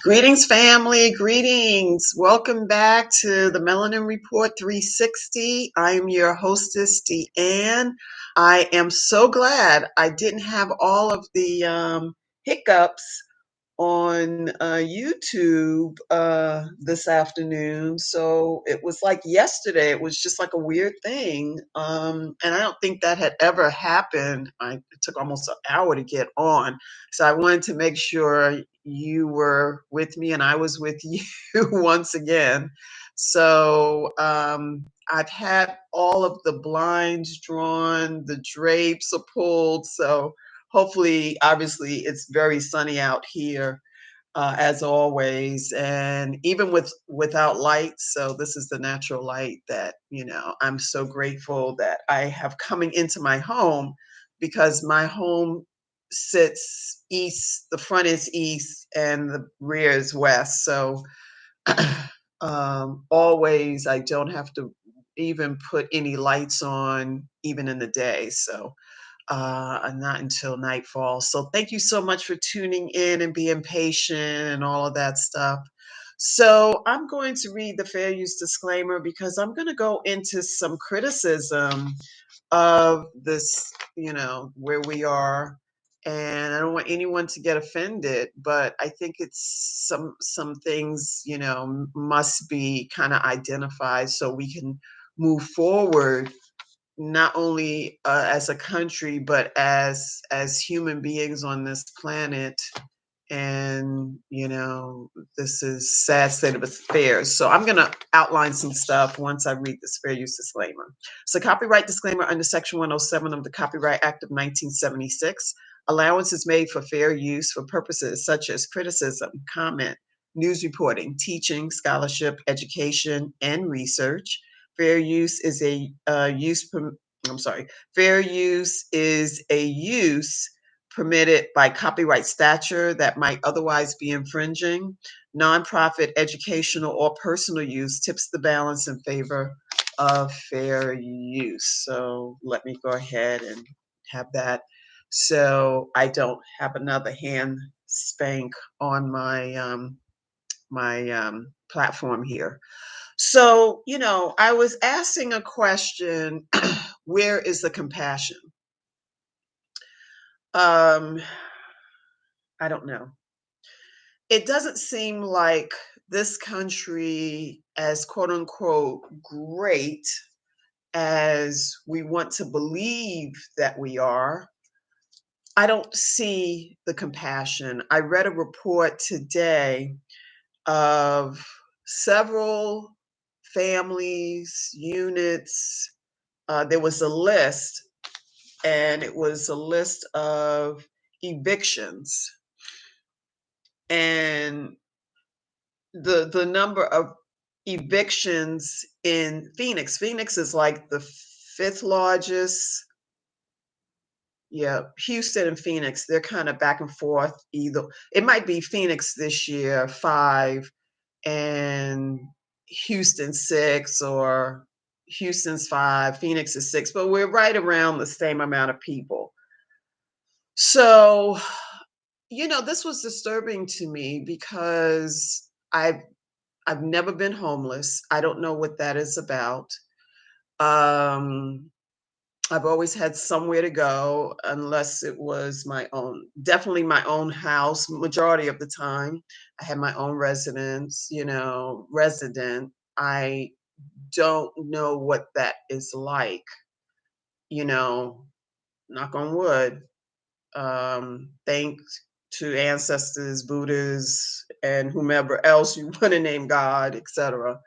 Greetings, family. Greetings. Welcome back to the Melanin Report 360. I'm your hostess, Deanne. I am so glad I didn't have all of the hiccups on YouTube this afternoon. So it was like yesterday. It was just like a weird thing. And I don't think that had ever happened. It took almost an hour to get on. So I wanted to make sure you were with me and I was with you once again. So I've had all of the blinds drawn, the drapes are pulled. So hopefully, obviously, it's very sunny out here as always, and even without lights. So this is the natural light that I'm so grateful that I have coming into my home because my home sits east. The front is east, and the rear is west. So always I don't have to even put any lights on, even in the day. So not until nightfall. So thank you so much for tuning in and being patient and all of that stuff. So I'm going to read the fair use disclaimer because I'm going to go into some criticism of this, where we are. And I don't want anyone to get offended, but I think it's some things, must be kind of identified so we can move forward not only as a country but as human beings on this planet. And this is sad state of affairs, so I'm going to outline some stuff once I read this fair use disclaimer. So copyright disclaimer: under section 107 of the Copyright Act of 1976, allowance is made for fair use for purposes such as criticism, comment, news reporting, teaching, scholarship, education, and research. Fair use is a fair use is a use permitted by copyright statute that might otherwise be infringing. Nonprofit, educational, or personal use tips the balance in favor of fair use. So let me go ahead and have that. So I don't have another hand spank on my platform here. So, I was asking a question, where is the compassion? Um, I don't know. It doesn't seem like this country, as quote unquote great as we want to believe that we are, I don't see the compassion. I read a report today of several families, units. There was a list, and it was a list of evictions. And the number of evictions in Phoenix. Phoenix is like the fifth largest. Yeah, Houston and Phoenix, they're kind of back and forth. Either it might be Phoenix this year, 5, and Houston 6, or Houston's 5, Phoenix is 6, but we're right around the same amount of people. So, this was disturbing to me because I've never been homeless. I don't know what that is about. Um, I've always had somewhere to go, unless it was definitely my own house. Majority of the time, I had my own residence, resident. I don't know what that is like, you know, knock on wood. Thanks to ancestors, Buddhas, and whomever else you want to name, God, etc.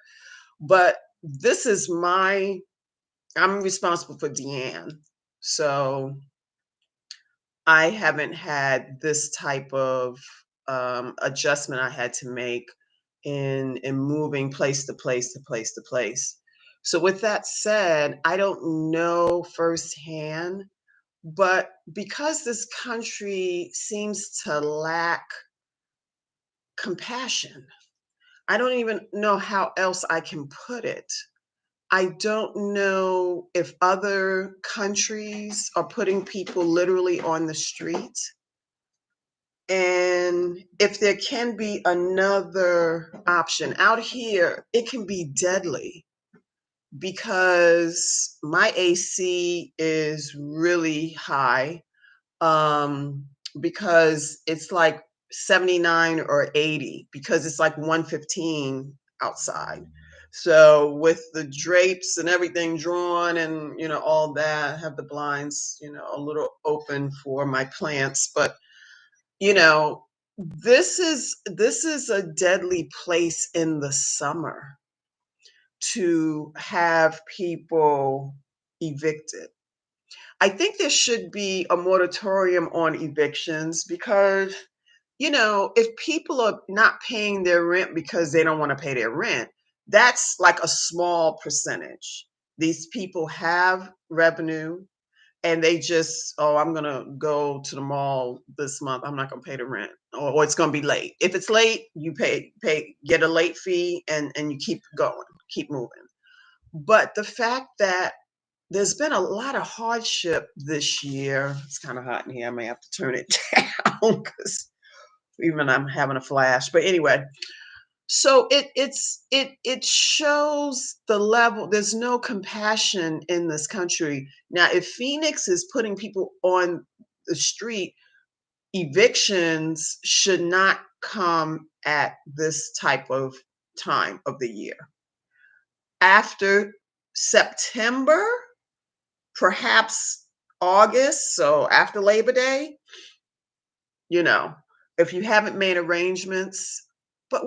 But this is I'm responsible for Deanne. So I haven't had this type of adjustment I had to make in moving place to place to place to place. So with that said, I don't know firsthand, but because this country seems to lack compassion, I don't even know how else I can put it. I don't know if other countries are putting people literally on the street. And if there can be another option out here, it can be deadly because my AC is really high, um, because it's like 79 or 80 because it's like 115 outside. So with the drapes and everything drawn and all that, I have the blinds, a little open for my plants, but you know, this is a deadly place in the summer to have people evicted. I think there should be a moratorium on evictions because, if people are not paying their rent because they don't want to pay their rent, that's like a small percentage. These people have revenue and they just, oh, I'm gonna go to the mall this month. I'm not gonna pay the rent, or it's gonna be late. If it's late, you get a late fee, and you keep going, keep moving. But the fact that there's been a lot of hardship this year. It's kind of hot in here. I may have to turn it down because even I'm having a flash. But anyway, so it shows the level. There's no compassion in this country. Now, if Phoenix is putting people on the street, evictions should not come at this type of time of the year. After September, perhaps August, so after Labor Day, you know, if you haven't made arrangements. But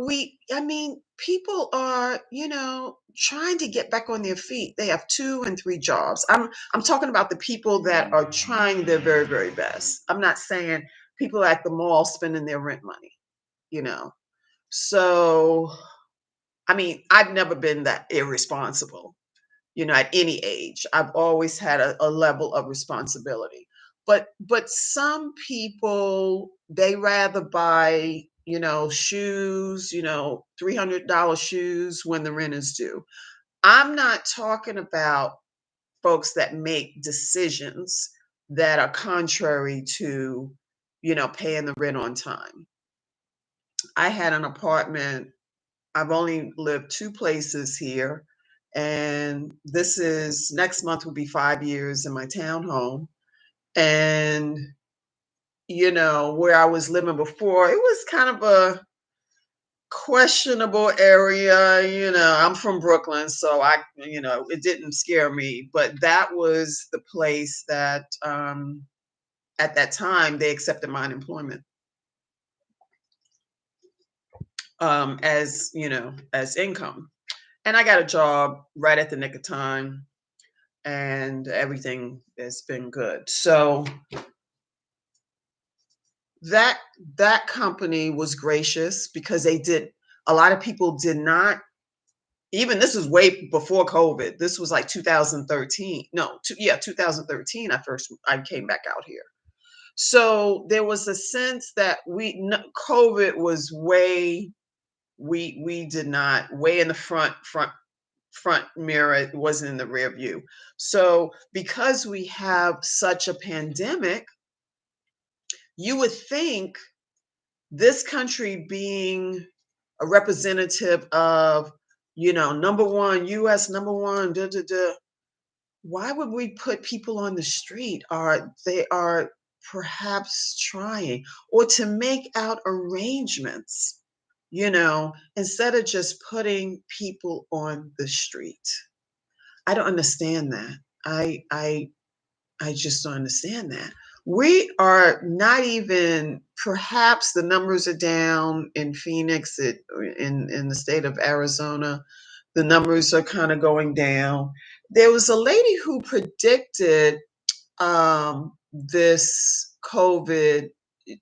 I mean, people are, trying to get back on their feet. They have 2 and 3 jobs. I'm talking about the people that are trying their very, very best. I'm not saying people at the mall spending their rent money, you know. So, I mean, I've never been that irresponsible, at any age. I've always had a level of responsibility. But some people, they rather buy, shoes, $300 shoes when the rent is due. I'm not talking about folks that make decisions that are contrary to, paying the rent on time. I had an apartment. I've only lived 2 places here, and this is next month will be 5 years in my townhome, and, where I was living before, it was kind of a questionable area. I'm from Brooklyn, so it didn't scare me, but that was the place that, at that time, they accepted my unemployment, as income, and I got a job right at the nick of time, and everything has been good. So that that company was gracious because they did a lot of people did not, even this is way before COVID. This was like 2013. No, 2013 I came back out here. So there was a sense that COVID was way, we did not, way in the front mirror. It wasn't in the rear view. So because we have such a pandemic, you would think this country being a representative of, number one, US number one, da, da, da, why would we put people on the street? They are perhaps trying, or to make out arrangements, instead of just putting people on the street. I don't understand that. I just don't understand that. We are not even, perhaps the numbers are down in Phoenix, in the state of Arizona. The numbers are kind of going down. There was a lady who predicted, this COVID.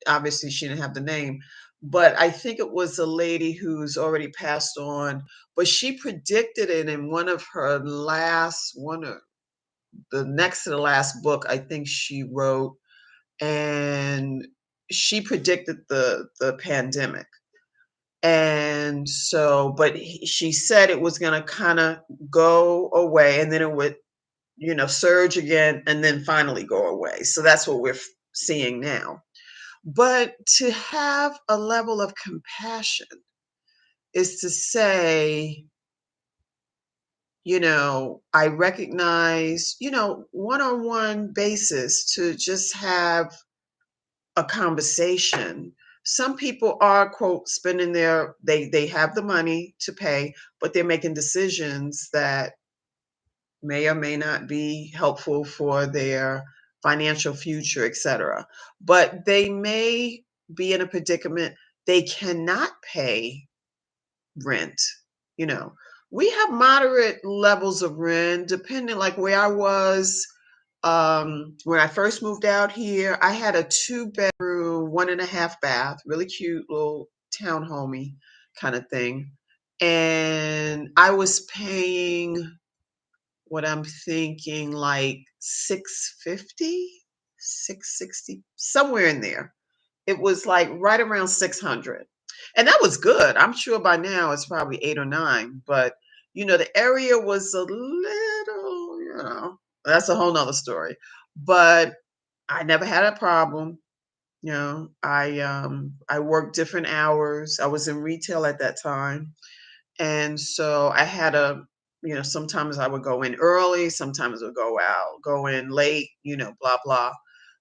Obviously, she didn't have the name, but I think it was a lady who's already passed on. But she predicted it in one of the next to the last book I think she wrote, and she predicted the pandemic. And so, but she said it was going to kind of go away, and then it would, surge again, and then finally go away. So that's what we're seeing now. But to have a level of compassion is to say, I recognize, one-on-one basis to just have a conversation. Some people are, quote, spending they have the money to pay, but they're making decisions that may or may not be helpful for their financial future, etc. But they may be in a predicament they cannot pay rent. You know, we have moderate levels of rent depending, like where I was when I first moved out here. I had a 2-bedroom, 1.5 bath, really cute little townhomey kind of thing. And I was paying what I'm thinking like 650, 660, somewhere in there. It was like right around 600. And that was good. I'm sure by now it's probably 8 or 9, but the area was a little, that's a whole nother story. But I never had a problem. I worked different hours. I was in retail at that time. And so I had sometimes I would go in early, sometimes I would go in late, blah, blah.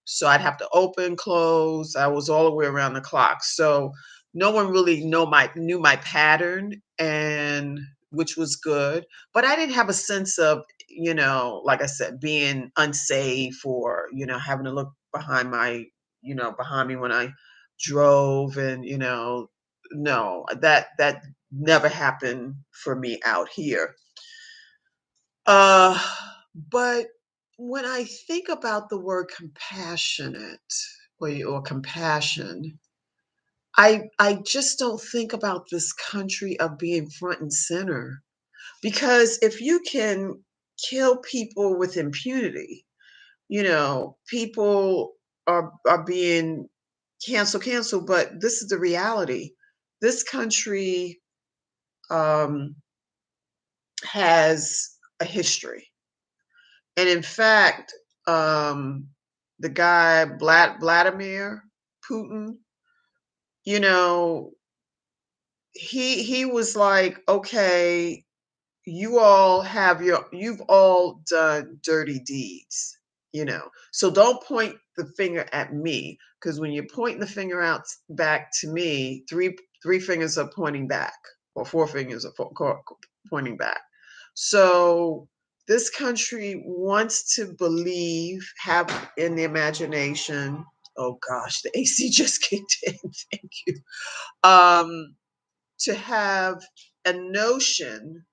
So I'd have to open, close. I was all the way around the clock. So no one really knew my pattern, and which was good. But I didn't have a sense of, like I said, being unsafe or, having to look behind me when I drove, and, no, that never happened for me out here. Uh, but when I think about the word compassionate or compassion, I just don't think about this country of being front and center. Because if you can kill people with impunity, people are being canceled. But this is the reality. This country um, has a history. And in fact, the guy Vladimir Putin, you know, he was like, okay, you've all done dirty deeds, So don't point the finger at me, because when you're pointing the finger out back to me, three fingers are pointing back, or four fingers are pointing back. So this country wants to believe, have in the imagination. Oh gosh, the AC just kicked in. Thank you. Um, to have a notion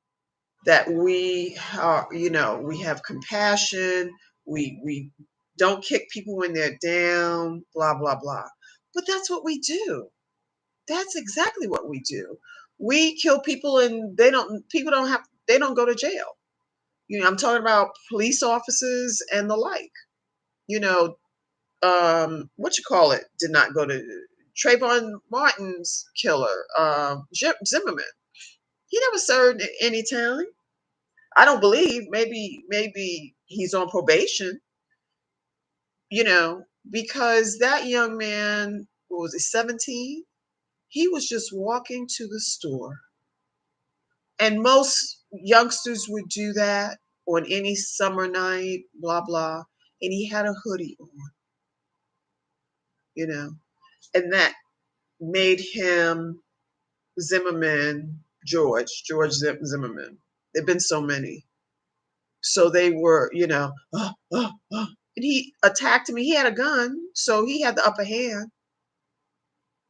that we have compassion, we don't kick people when they're down, blah, blah, blah. But that's what we do. That's exactly what we do. We kill people, and they don't go to jail. I'm talking about police officers and the like. You know, what you call it, did not go to Trayvon Martin's killer, Zimmerman. He never served any time. I don't believe. Maybe he's on probation, because that young man, what was he, 17? He was just walking to the store. And most youngsters would do that on any summer night, blah, blah. And he had a hoodie on, you know, and that made him Zimmerman, George Zimmerman. There've been so many. So they were, and he attacked me. He had a gun, so he had the upper hand.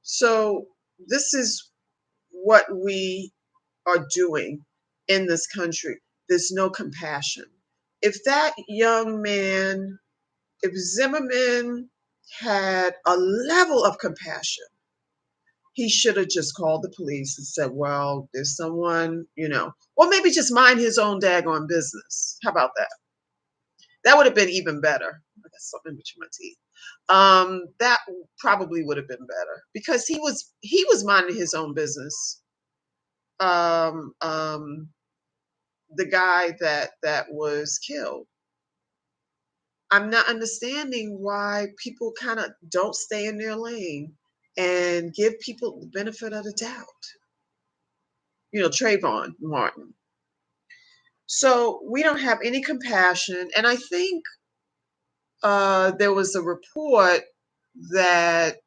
So this is what we are doing in this country. There's no compassion. If that young man, if Zimmerman had a level of compassion, he should have just called the police and said, well, there's someone, or maybe just mind his own daggone business. How about that? That would have been even better. I got something between my teeth. That probably would have been better, because he was minding his own business. Um, um, the guy that was killed. I'm not understanding why people kind of don't stay in their lane and give people the benefit of the doubt. Trayvon Martin. So we don't have any compassion. And I think there was a report that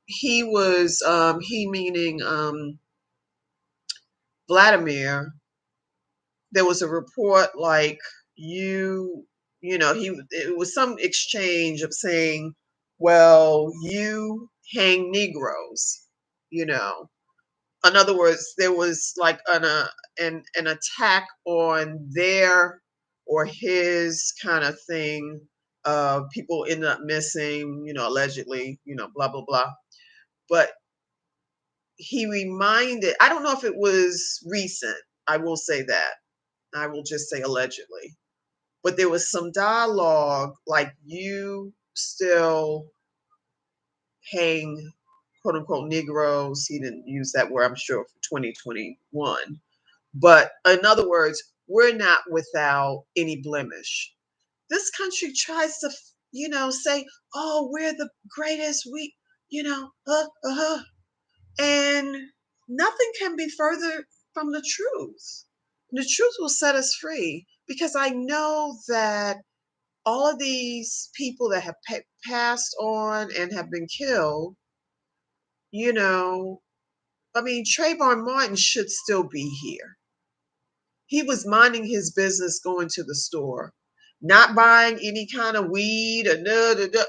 he meaning Vladimir, there was a report like you, it was some exchange of saying, well, you hang Negroes, you know. In other words, there was like an attack on their or his kind of thing. People ended up missing, allegedly, blah blah blah. But he reminded, I don't know if it was recent. I will say that. I will just say allegedly. But there was some dialogue like you still hang quote unquote Negroes. He didn't use that word, I'm sure, for 2021. But in other words, we're not without any blemish. This country tries to, say, oh, we're the greatest. And nothing can be further from the truth. The truth will set us free because I know that all of these people that have passed on and have been killed, you know, I mean, Trayvon Martin should still be here. He was minding his business going to the store, not buying any kind of weed or da, da, da.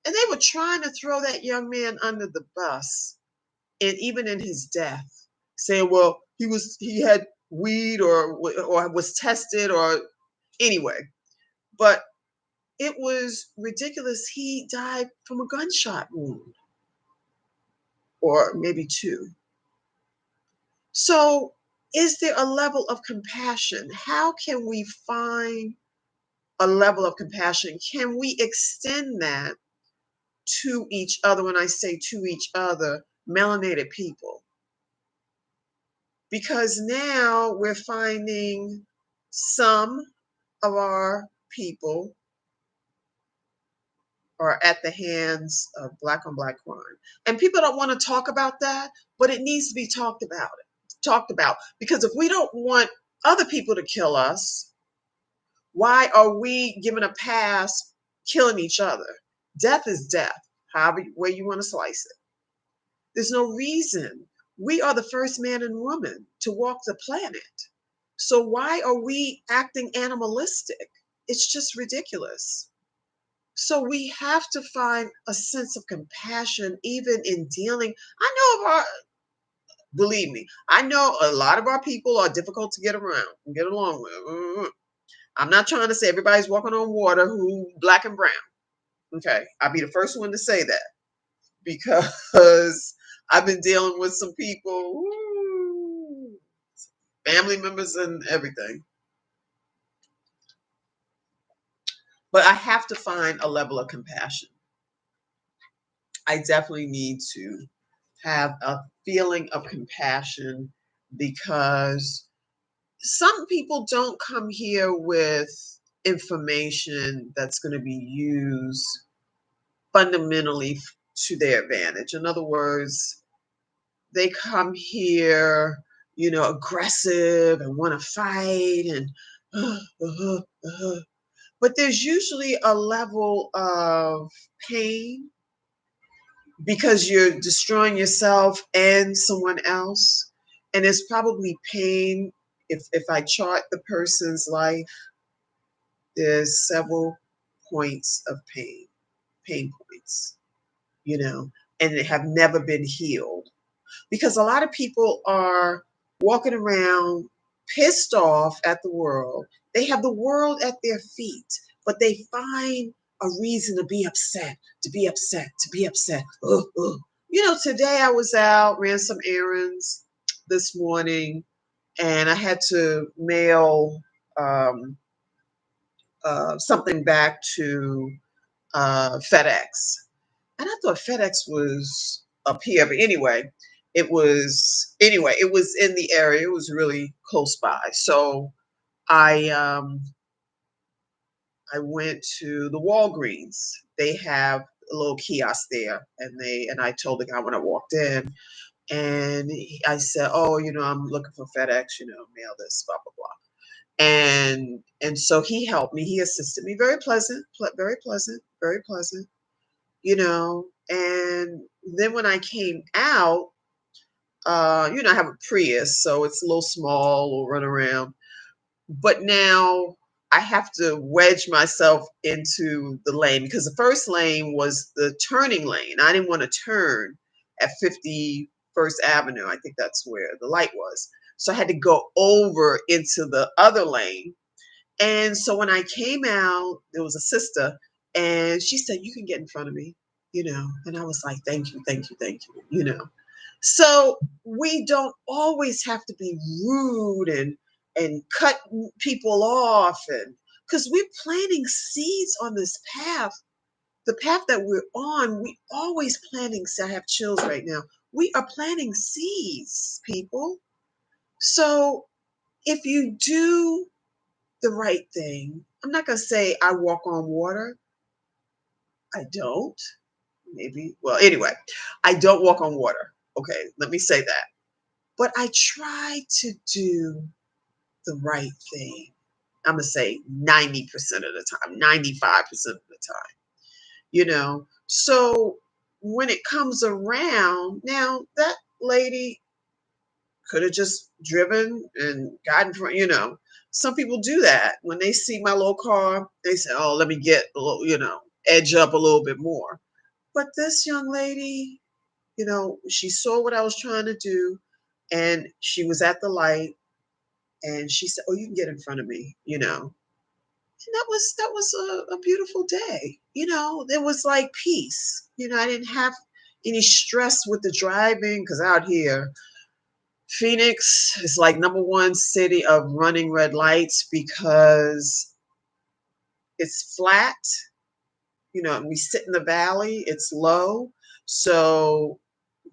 And they were trying to throw that young man under the bus, and even in his death, saying, "Well, he had weed or was tested or anyway." But it was ridiculous. He died from a gunshot wound, or maybe two. So, is there a level of compassion? How can we find a level of compassion? Can we extend that to each other? When I say to each other, melanated people, because now we're finding some of our people are at the hands of black on black crime. And people don't want to talk about that, but it needs to be talked about. Because if we don't want other people to kill us, why are we given a pass killing each other? Death is death, however way you want to slice it. There's no reason. We are the first man and woman to walk the planet. So why are we acting animalistic? It's just ridiculous. So we have to find a sense of compassion even in dealing. Believe me, I know a lot of our people are difficult to get around and get along with. I'm not trying to say everybody's walking on water who black and brown. Okay. I'll be the first one to say that because I've been dealing with some people, family members and everything. But I have to find a level of compassion. I definitely need to have a feeling of compassion because some people don't come here with information that's going to be used fundamentally to their advantage. In other words, they come here, aggressive and want to fight and uh, uh, uh, but there's usually a level of pain because you're destroying yourself and someone else. And it's probably pain. If I chart the person's life, there's several points of pain points, you know, and they have never been healed. Because a lot of people are walking around pissed off at the world. They have the world at their feet, but they find a reason to be upset, to be upset, to be upset. Ugh, ugh. Today I was out, ran some errands this morning, and I had to mail um, something back to FedEx. And I thought FedEx was up here, but it was in the area. It was really close by. So I I went to the Walgreens. They have a little kiosk there, and I told the guy when I walked in, and I said, "Oh, I'm looking for FedEx, mail this, blah blah blah." And so he helped me. He assisted me. Very pleasant, very pleasant, very pleasant. And then when I came out, I have a Prius, so it's a little small, will run around. But now I have to wedge myself into the lane because the first lane was the turning lane. I didn't want to turn at 51st Avenue. I think that's where the light was. So I had to go over into the other lane. And so when I came out, there was a sister, and she said, "You can get in front of me." And I was like, "Thank you, thank you, thank you." So we don't always have to be rude and cut people off, and because we're planting seeds on this path, the path that we're on, we always planting. I have chills right now. We are planting seeds, people. So if you do the right thing, I'm not gonna say I walk on water. I don't. Maybe. Well, anyway, I don't walk on water. Okay, let me say that. But I try to do the right thing. I'm gonna say 90% of the time, 95% of the time. So when it comes around, now that lady could have just driven and gotten from. Some people do that. When they see my little car, they say, "Oh, let me get a little, edge up a little bit more." But this young lady, she saw what I was trying to do, and she was at the light, and she said, "Oh, you can get in front of me." And that was a beautiful day. There was like peace. I didn't have any stress with the driving because out here, Phoenix is like number one city of running red lights because it's flat. And we sit in the valley, it's low. So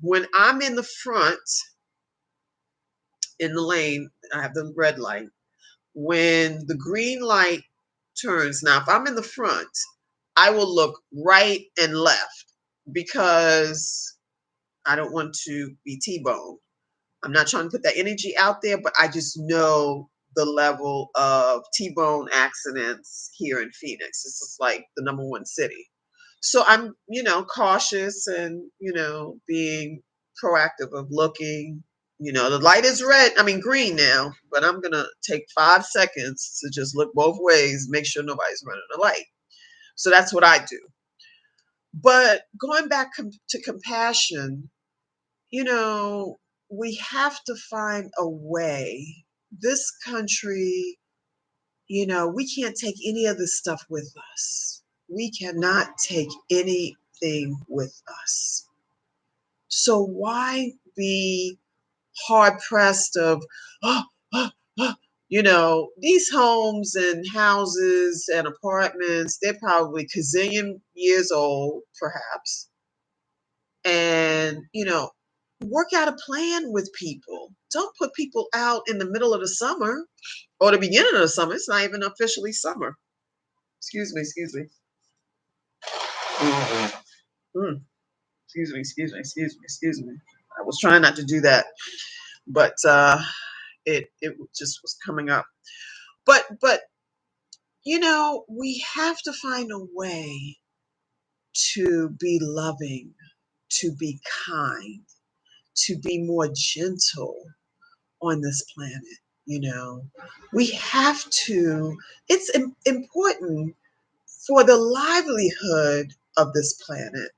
when I'm in the front in the lane, I have the red light. When the green light turns, now if I'm in the front, I will look right and left because I don't want to be T-boned. I'm not trying to put that energy out there, but I just know the level of T-bone accidents here in Phoenix. This is like the number one city. So I'm, cautious and, being proactive of looking. The light is red, I mean green now, but I'm gonna take 5 seconds to just look both ways, make sure nobody's running a light. So that's what I do. But going back to compassion, you know, we have to find a way. This country, we can't take any of this stuff with us. We cannot take anything with us. So why be hard pressed of, oh, oh, oh, these homes and houses and apartments, they're probably gazillion years old, perhaps. And, work out a plan with people. Don't put people out in the middle of the summer or the beginning of the summer. It's not even officially summer. Excuse me, excuse me. Mm, excuse me, excuse me, excuse me, excuse me. I was trying not to do that, but it just was coming up. But we have to find a way to be loving, to be kind, to be more gentle on this planet. You know, we have to, it's important for the livelihood of this planet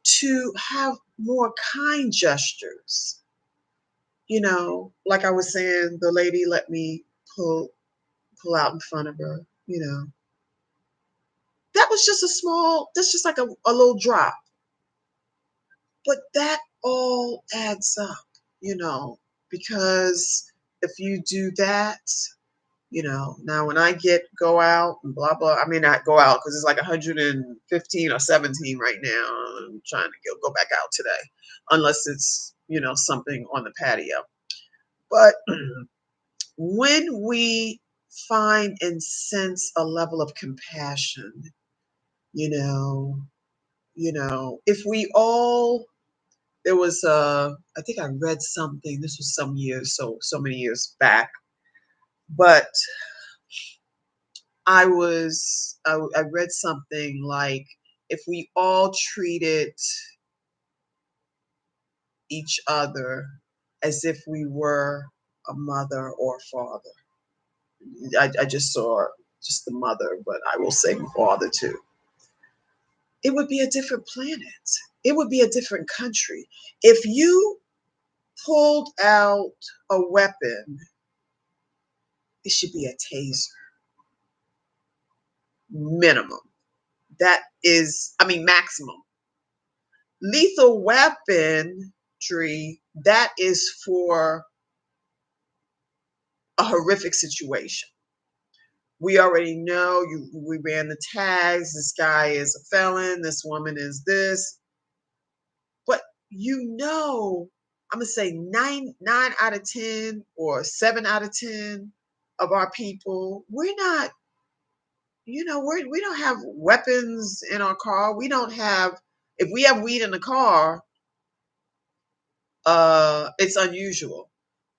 to have more kind gestures. Like I was saying, the lady let me pull out in front of her. That was just that's just like a little drop. But that all adds up, you know, because if you do that, now when I go out and blah blah, I may not go out because it's like 115 or 17 right now. I'm trying to go back out today, unless it's something on the patio. But when we find and sense a level of compassion, you know, if we all there was I think I read something, this was some years, so many years back, but I read something like if we all treated each other as if we were a mother or father. I just saw just the mother, but I will say father too. It would be a different planet. It would be a different country. If you pulled out a weapon, it should be a taser, minimum. That is, I mean, maximum. Lethal weaponry, that is for a horrific situation. We already know we ran the tags. This guy is a felon. This woman is this. But I'm gonna say nine out of 10 or 7 out of 10 of our people, we're not, we don't have weapons in our car. We don't have, if we have weed in the car, it's unusual.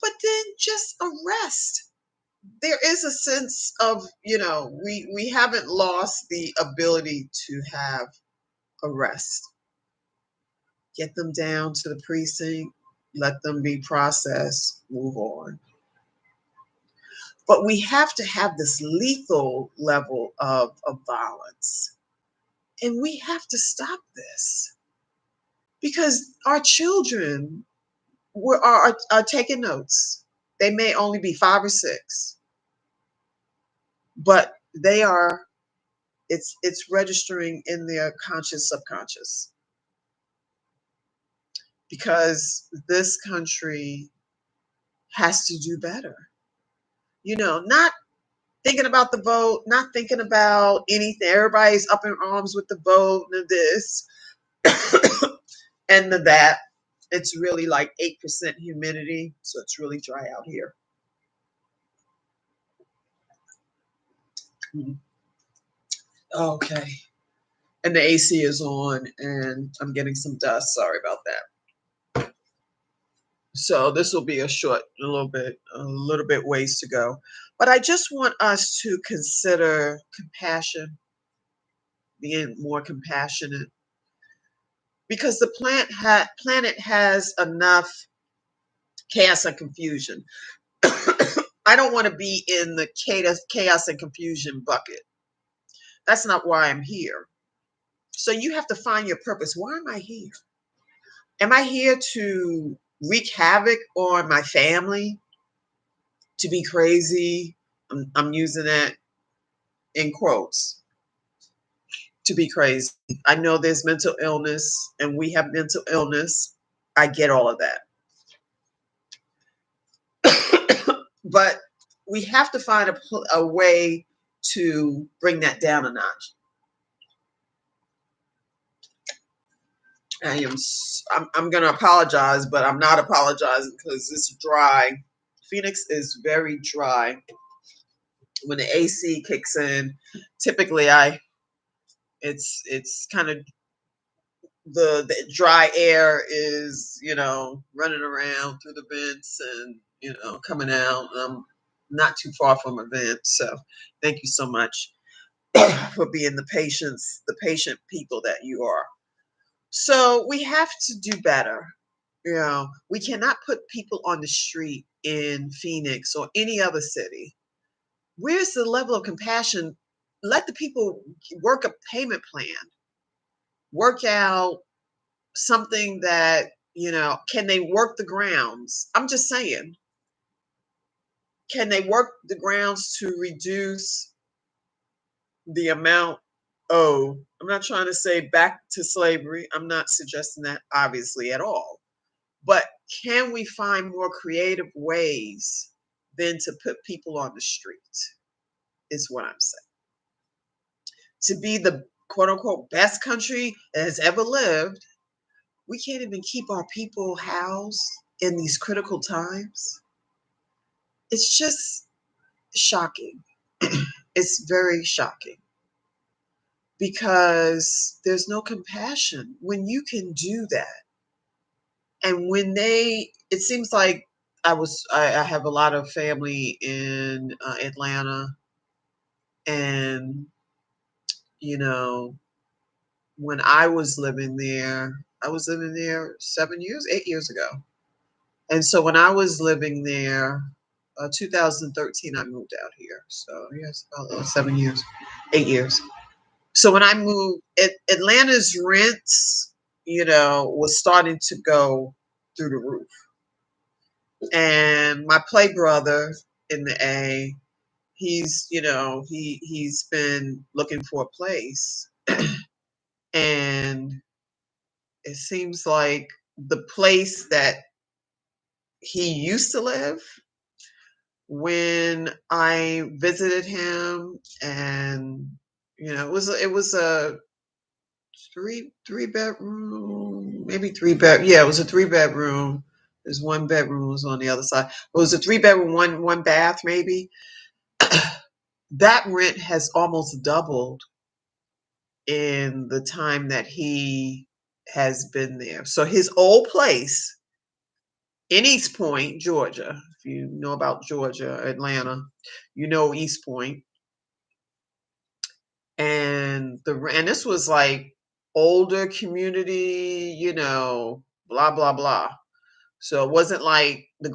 But then just arrest. There is a sense of, we haven't lost the ability to have arrest. Get them down to the precinct, let them be processed, move on. But we have to have this lethal level of violence. And we have to stop this because our children are taking notes. They may only be 5 or 6, but it's registering in their conscious subconscious because this country has to do better. Not thinking about the vote, not thinking about anything. Everybody's up in arms with the vote and this and the that. It's really like 8% humidity, so it's really dry out here. Okay. And the AC is on and I'm getting some dust. Sorry about that. So this will be a little bit ways to go. But I just want us to consider compassion, being more compassionate, because the planet has enough chaos and confusion. I don't want to be in the chaos and confusion bucket. That's not why I'm here. So you have to find your purpose. Why am I here? Am I here to wreak havoc on my family? To be crazy? I'm using that in quotes. To be crazy. I know there's mental illness and we have mental illness. I get all of that. But we have to find a way to bring that down a notch. I'm going to apologize, but I'm not apologizing because it's dry. Phoenix is very dry. When the AC kicks in, typically it's kind of the dry air is, running around through the vents and, coming out. I'm not too far from a vent, so thank you so much for being the patient people that you are. So we have to do better. We cannot put people on the street in Phoenix or any other city. Where's the level of compassion? Let the people work a payment plan, work out something that, can they work the grounds? I'm just saying, can they work the grounds to reduce the amount owed? I'm not trying to say back to slavery. I'm not suggesting that obviously at all. But can we find more creative ways than to put people on the street? Is what I'm saying. To be the quote unquote best country that has ever lived, we can't even keep our people housed in these critical times. It's just shocking. It's very shocking because there's no compassion when you can do that. And when it seems like I have a lot of family in Atlanta, and you know, when I was living there 7 years, 8 years ago. And so when I was living there, 2013, I moved out here. So yes, about 7 years, 8 years. So when I moved, Atlanta's rents, was starting to go through the roof. And my play brother in the A, he's been looking for a place, and it seems like the place that he used to live, when I visited him, and it was a three bedroom, maybe three bed. Yeah, it was a 3 bedroom. There's 1 bedroom was on the other side. It was a 3 bedroom, one bath, maybe. That rent has almost doubled in the time that he has been there. So his old place in East Point, Georgia, if you know about Georgia, Atlanta, you know East Point, and this was like older community, blah blah blah. So it wasn't like the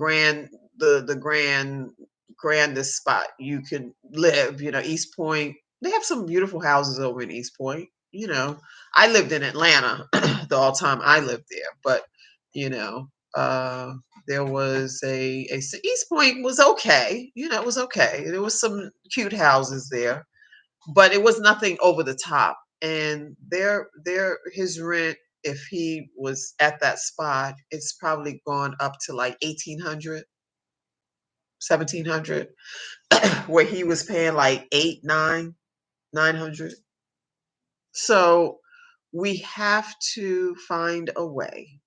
grandest spot you could live. East Point. They have some beautiful houses over in East Point. I lived in Atlanta the all time I lived there, but you know, uh, there was East Point was okay. It was okay. There was some cute houses there, but it was nothing over the top. And his rent, if he was at that spot, it's probably gone up to like 1,800, 1,700, where he was paying like 900. So we have to find a way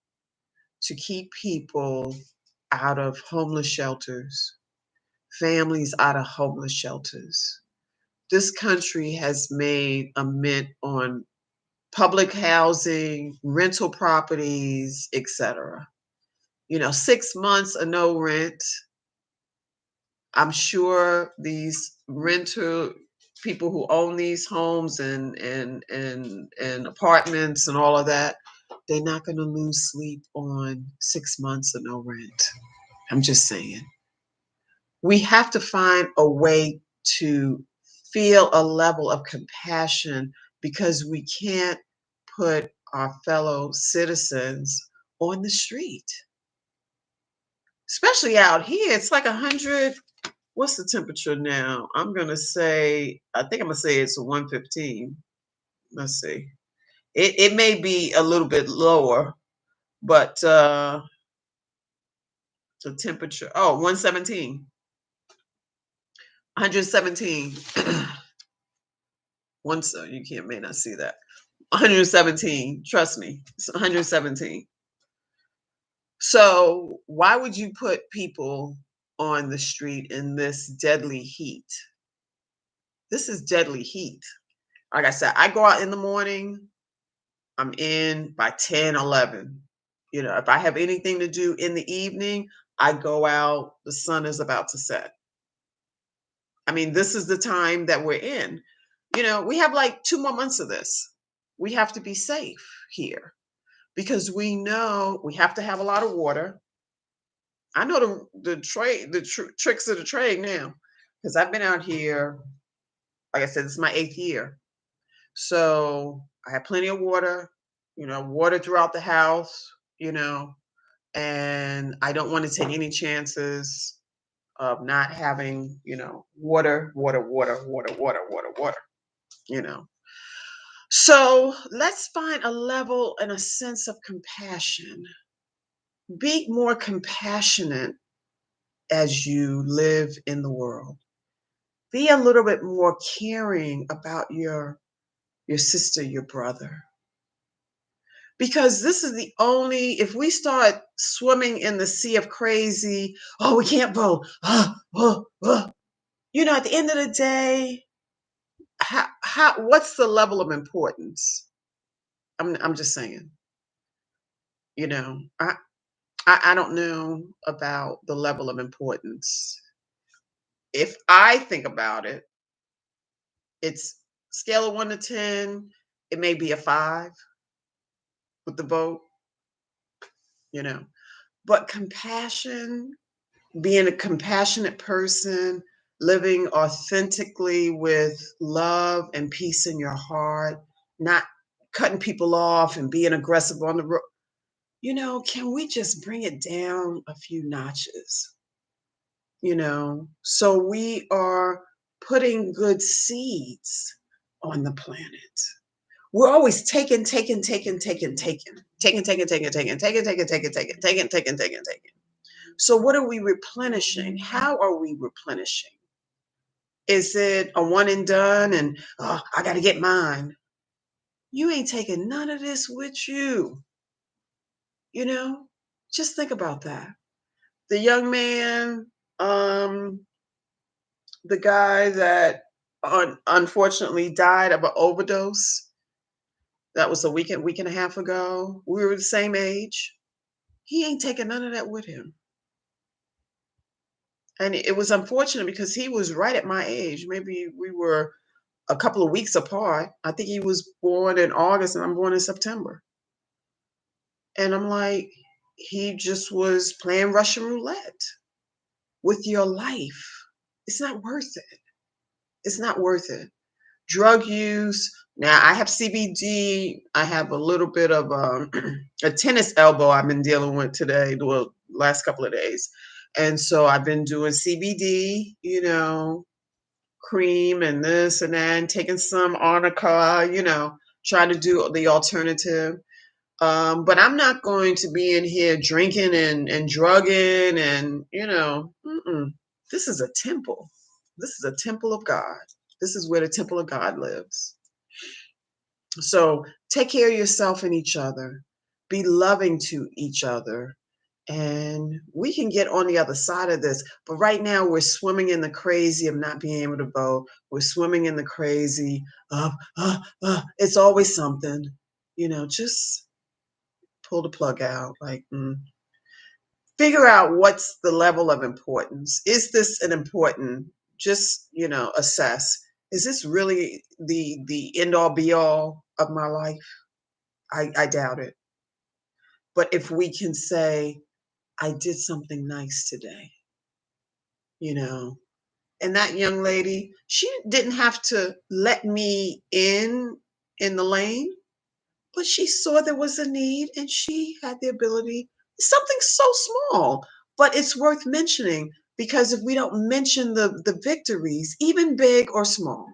to keep people out of homeless shelters, families out of homeless shelters. This country has made a mint on public housing, rental properties, etc. 6 months of no rent. I'm sure these renter people who own these homes and apartments and all of that, they're not going to lose sleep on 6 months of no rent. I'm just saying. We have to find a way to feel a level of compassion, because we can't put our fellow citizens on the street, especially out here. It's like 100. What's the temperature now? I think I'm going to say it's a 115. Let's see. It may be a little bit lower, but the temperature, 117. 117. You can't may not see that. 117. Trust me, it's 117. So why would you put people on the street in this deadly heat? This is deadly heat. Like I said, I go out in the morning, I'm in by 10, 11. If I have anything to do in the evening, I go out, the sun is about to set. I mean, this is the time that we're in. We have like 2 more months of this. We have to be safe here, because we know we have to have a lot of water. I know the tricks of the trade now, because I've been out here. Like I said, this is my 8th year, so I have plenty of water. Water throughout the house. And I don't want to take any chances of not having water, water, water, water, water, water, water. You know. So let's find a level and a sense of compassion. Be more compassionate as you live in the world. Be a little bit more caring about your sister, your brother. Because this is the only, if we start swimming in the sea of crazy, oh, we can't vote. At the end of the day, what's the level of importance? I'm just saying, you know, I, I don't know about the level of importance. If I think about it, it's scale of 1 to 10, it may be a 5 with the boat, you know. But compassion, being a compassionate person, living authentically with love and peace in your heart, not cutting people off and being aggressive on the road. Can we just bring it down a few notches? So we are putting good seeds on the planet. We're always taking, taking, taking, taking, taking, taking, taking, taking, taking, taking, taking, taking, taking, taking, taking, taking, taking. So what are we replenishing? How are we replenishing? Is it a one and done and I got to get mine? You ain't taking none of this with you. You know, just think about that. The young man, the guy that unfortunately died of an overdose. That was a week and a half ago. We were the same age. He ain't taking none of that with him. And it was unfortunate because he was right at my age. Maybe we were a couple of weeks apart. I think he was born in August and I'm born in September. And I'm like, he just was playing Russian roulette with your life. It's not worth it. It's not worth it. Drug use. Now I have CBD. I have a little bit of a tennis elbow I've been dealing with today, the last couple of days. And so I've been doing CBD, cream and this and that, and taking some arnica, trying to do the alternative. But I'm not going to be in here drinking and drugging and, this is a temple. This is a temple of God. This is where the temple of God lives. So take care of yourself and each other. Be loving to each other. And we can get on the other side of this. But right now, we're swimming in the crazy of not being able to vote. We're swimming in the crazy of, it's always something. Just pull the plug out. Figure out what's the level of importance. Is this an important? Just assess. Is this really the end all be all of my life? I doubt it. But if we can say, I did something nice today, you know, and that young lady, she didn't have to let me in the lane, but she saw there was a need and she had the ability, something so small, but it's worth mentioning because if we don't mention the victories, even big or small,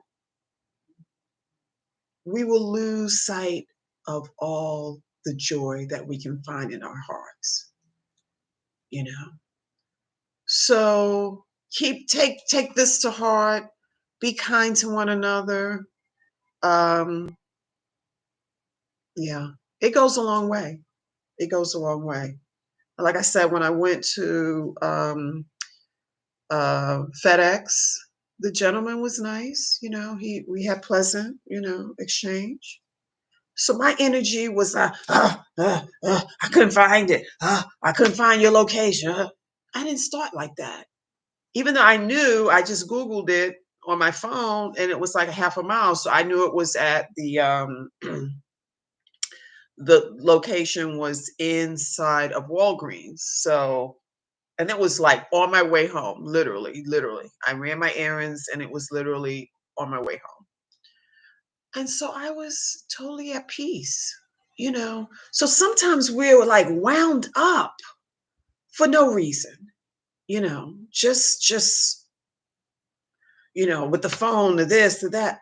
we will lose sight of all the joy that we can find in our hearts, you know. So take this to heart. Be kind to one another. Um, yeah, it goes a long way. It goes a long way. Like I said, when I went to FedEx, the gentleman was nice. We had pleasant, exchange. So my energy was, I couldn't find it. I couldn't find your location. I didn't start like that. Even though I knew, I just Googled it on my phone and it was like a half a mile. So I knew it was at the location was inside of Walgreens. So, and it was like on my way home, literally, literally. I ran my errands and it was literally on my way home. And so I was totally at peace, So sometimes we're like wound up for no reason, just with the phone to this, to that,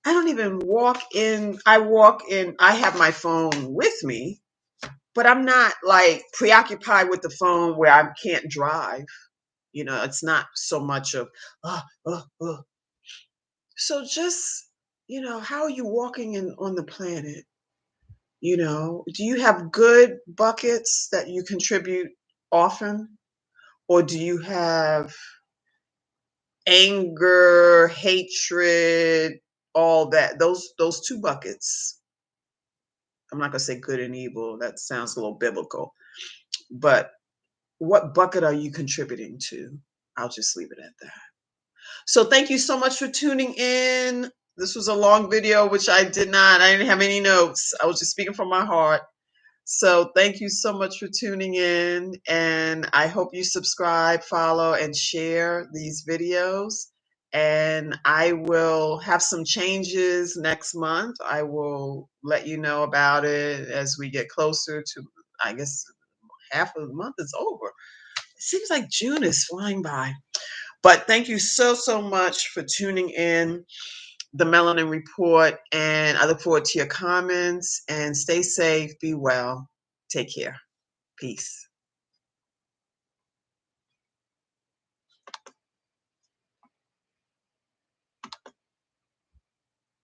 I don't even walk in. I walk in, I have my phone with me, but I'm not like preoccupied with the phone where I can't drive. It's not so much of, uh, uh, uh. So just, how are you walking on the planet? Do you have good buckets that you contribute often? Or do you have anger, hatred, all that. Those two buckets. I'm not gonna say good and evil. That sounds a little biblical. But what bucket are you contributing to? I'll just leave it at that. So thank you so much for tuning in. This was a long video, which I didn't have any notes. I was just speaking from my heart. So thank you so much for tuning in. And I hope you subscribe, follow, and share these videos. And I will have some changes next month. I will let you know about it as we get closer to, I guess, half of the month is over. It seems like June is flying by. But thank you so, so much for tuning in the Melanin Report. And I look forward to your comments and stay safe, be well, take care. Peace.